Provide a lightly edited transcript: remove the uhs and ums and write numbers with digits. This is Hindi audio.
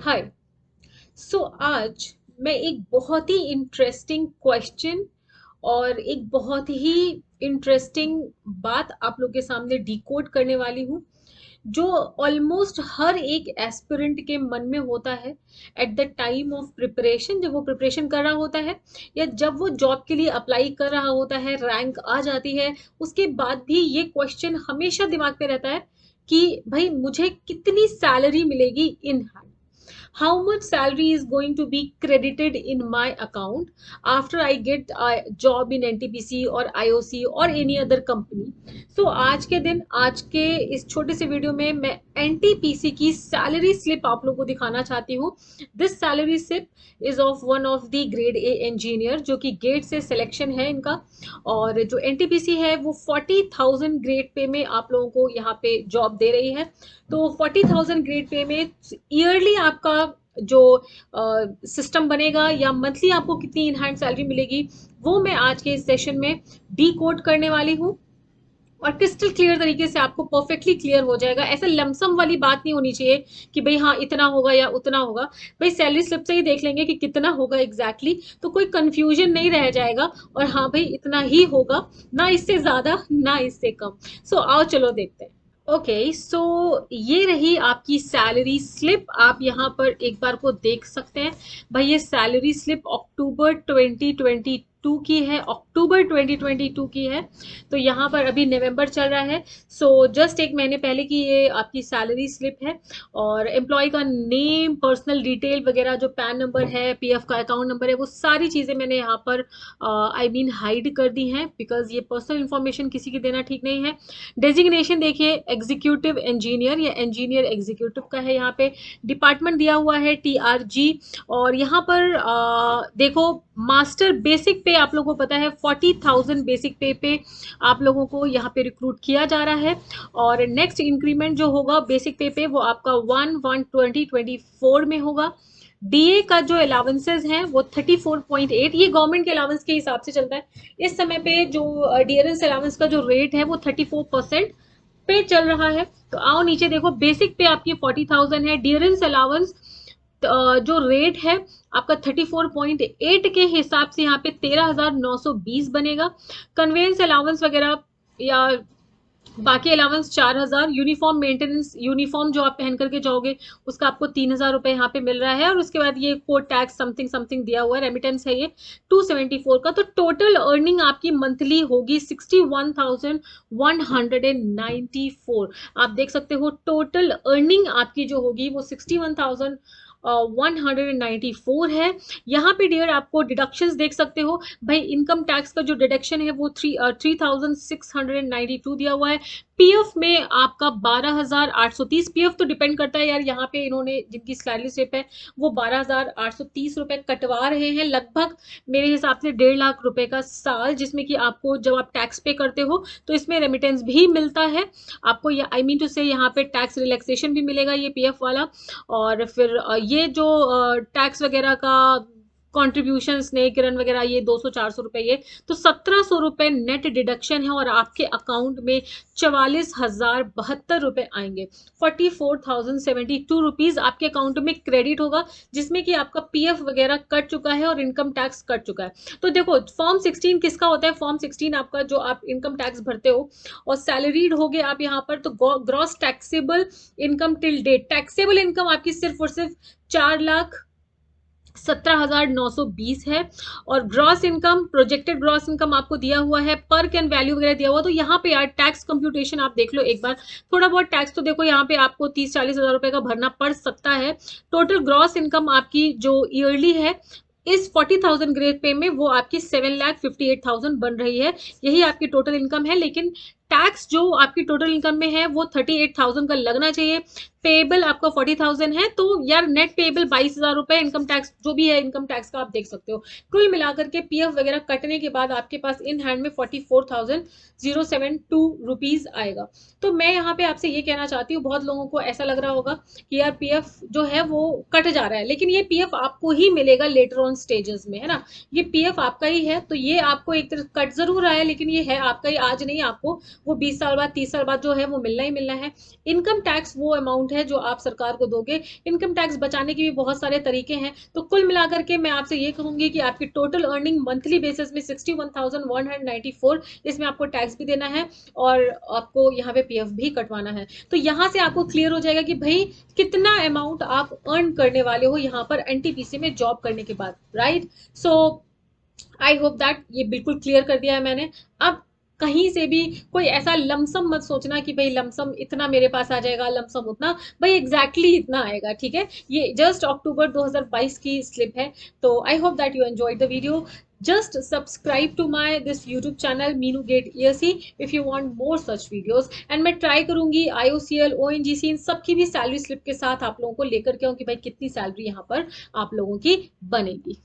हाय। सो आज मैं एक बहुत ही इंटरेस्टिंग क्वेश्चन और एक बहुत ही इंटरेस्टिंग बात आप लोग के सामने डिकोड करने वाली हूँ, जो ऑलमोस्ट हर एक एस्पिरेंट के मन में होता है at the time of preparation, जब वो प्रिपरेशन कर रहा होता है या जब वो जॉब के लिए अप्लाई कर रहा होता है, रैंक आ जाती है, उसके बाद भी ये क्वेश्चन हमेशा दिमाग में रहता है कि भाई मुझे कितनी सैलरी मिलेगी in hand, how much salary is going to be credited in my account after I get a job in NTPC or IOC or any other company. So आज के दिन, आज के इस छोटे से वीडियो में मैं NTPC की सैलरी स्लिप आप लोगों को दिखाना चाहती हूँ। This salary slip is of one of the grade A engineer, जो कि गेट से सिलेक्शन है इनका, और जो NTPC है वो 40,000 ग्रेड पे में आप लोगों को यहाँ पे जॉब दे रही है। तो 40,000 ग्रेड पे में ईयरली आपका जो सिस्टम बनेगा या मंथली आपको कितनी इन हैंड सैलरी मिलेगी, वो मैं आज के इस सेशन में डी कोड करने वाली हूँ और क्रिस्टल क्लियर तरीके से आपको परफेक्टली क्लियर हो जाएगा। ऐसे लमसम वाली बात नहीं होनी चाहिए कि भाई हाँ इतना होगा या उतना होगा। भाई सैलरी स्लिप से ही देख लेंगे कि कितना होगा एग्जैक्टली, तो कोई कंफ्यूजन नहीं रह जाएगा और हाँ भाई इतना ही होगा, ना इससे ज्यादा ना इससे कम। सो आओ चलो देखते हैं। ओके, सो ये रही आपकी सैलरी स्लिप, आप यहाँ पर एक बार को देख सकते हैं। भाई ये सैलरी स्लिप अक्टूबर 2022 की है, अक्टूबर 2022 की है। तो यहाँ पर अभी नवंबर चल रहा है, सो जस्ट एक महीने पहले की ये आपकी सैलरी स्लिप है। और एम्प्लॉय का नेम, पर्सनल डिटेल वगैरह, जो पैन नंबर है, पीएफ का अकाउंट नंबर है, वो सारी चीज़ें मैंने यहाँ पर आई मीन हाइड कर दी हैं, बिकॉज ये पर्सनल इन्फॉर्मेशन किसी की देना ठीक नहीं है। डेजिग्नेशन देखिए एग्जीक्यूटिव इंजीनियर या इंजीनियर एग्जीक्यूटिव का है। यहाँ पे डिपार्टमेंट दिया हुआ है TRG। और यहाँ पर देखो मास्टर बेसिक पे आप लोगों को पता है 40,000 बेसिक पे आप लोगों को यहाँ पे रिक्रूट किया जा रहा है। और नेक्स्ट इंक्रीमेंट जो होगा बेसिक पे वो आपका 1/1/2024 में होगा। डीए का जो अलाउंसेज हैं वो 34.8, ये गवर्नमेंट के अलाउंस के हिसाब से चलता है। इस समय पे जो डियरेंस अलाउंस का जो रेट है वो 34% पे चल रहा है। तो आओ नीचे देखो, बेसिक पे आपकी 40,000 है, डियरेंस अलाउंस जो रेट है आपका 34.8 के हिसाब से यहाँ पे 13,920 बनेगा। कन्वेंस अलाउंस वगैरह या बाकी अलाउंस 4,000। यूनिफॉर्म मेंटेनेंस, यूनिफॉर्म जो आप पहन करके जाओगे उसका आपको 3,000 रुपए यहाँ पे मिल रहा है। और उसके बाद ये कोड टैक्स समथिंग समथिंग दिया हुआ है, रेमिटेंस है ये 274 का। तो टोटल अर्निंग आपकी मंथली होगी 61,194। आप देख सकते हो टोटल अर्निंग आपकी जो होगी वो 61,194 है। यहाँ पे डियर आपको डिडक्शंस देख सकते हो। भाई इनकम टैक्स का जो डिडक्शन है वो 3,692 दिया हुआ है। पीएफ में आपका 12,830, पीएफ तो डिपेंड करता है यार, यहाँ पे इन्होंने जिनकी सैलरी स्लिप है वो 12,830 रुपए कटवा रहे हैं, लगभग मेरे हिसाब से 1.5 लाख रुपए का साल, जिसमें कि आपको जब आप टैक्स पे करते हो तो इसमें रेमिटेंस भी मिलता है आपको, या आई मीन टू से यहाँ पे टैक्स रिलैक्सेशन भी मिलेगा ये पीएफ वाला। और फिर ये जो टैक्स वगैरह का कॉन्ट्रीब्यूशन, स्नेक रन वगैरह, ये 200-400 रुपए, ये तो 1,700 रुपए नेट डिडक्शन है और आपके अकाउंट में 44,072 रुपए आएंगे। 44,072 रुपीज आपके अकाउंट में क्रेडिट होगा, जिसमें कि आपका पीएफ वगैरह कट चुका है और इनकम टैक्स कट चुका है। तो देखो फॉर्म 16 किसका होता है? फॉर्म 16 आपका जो आप इनकम टैक्स भरते हो और सैलरीड हो गए आप यहाँ पर, तो gross taxable income till date, taxable income आपकी सिर्फ और सिर्फ 4,17,920 है। और gross income, projected gross income आपको दिया हुआ है, पर कैन वैल्यू वगैरह दिया हुआ। तो यहाँ पे यार टैक्स कंप्यूटेशन आप देख लो एक बार, थोड़ा बहुत टैक्स तो देखो यहाँ पे आपको 30-40 हजार रुपए का भरना पड़ सकता है। टोटल ग्रॉस इनकम आपकी जो ईयरली है इस 40,000 ग्रेड पे में वो आपकी 7,58,000 बन रही है, यही आपकी टोटल इनकम है। लेकिन टैक्स जो आपकी टोटल इनकम में है वो 38,000 का लगना चाहिए। पेबल आपका 40,000 है, तो यार नेट पेबल 22,000 रुपए, इनकम टैक्स जो भी है इनकम टैक्स का आप देख सकते हो। कुल मिलाकर के पीएफ वगैरह कटने के बाद आपके पास इन हैंड में 44,072 रुपीज आएगा। तो मैं यहाँ पे आपसे ये कहना चाहती हूँ, बहुत लोगों को ऐसा लग रहा होगा कि यार पीएफ जो है वो कट जा रहा है, लेकिन ये पीएफ आपको ही मिलेगा लेटर ऑन स्टेजेस में, है ना। ये पीएफ आपका ही है, तो ये आपको एक तरह कट जरूर रहा है लेकिन ये है आपका ही, आज नहीं आपको वो 20 साल बाद 30 साल बाद जो है वो मिलना ही मिलना है। इनकम टैक्स वो अमाउंट है जो आप सरकार को दोगे। इनकम टैक्स बचाने के भी बहुत सारे तरीके हैं। तो कुल मिलाकर के मैं आपसे ये कहूंगी कि आपकी टोटल अर्निंग मंथली बेसिस में 61,194, इसमें आपको टैक्स भी देना है और आपको यहाँ पे पीएफ भी कटवाना है। तो यहाँ से आपको क्लियर हो जाएगा कि भाई कितना अमाउंट आप अर्न करने वाले हो यहाँ पर एनटीपीसी में जॉब करने के बाद, right. So I hope that ये बिल्कुल क्लियर कर दिया है मैंने। अब कहीं से भी कोई ऐसा लमसम मत सोचना कि भाई लमसम इतना मेरे पास आ जाएगा, लमसम उतना, भाई एग्जैक्टली exactly इतना आएगा, ठीक है। ये जस्ट अक्टूबर 2022 की स्लिप है। तो I hope that you enjoyed the video. just subscribe to my this YouTube channel Meenu Gate ESE if you want more such videos। and मैं ट्राई करूंगी IOCL ONGC इन सब की भी सैलरी स्लिप के साथ आप लोगों को लेकर के आऊं कि भाई कितनी सैलरी यहाँ पर आप लोगों की बनेगी।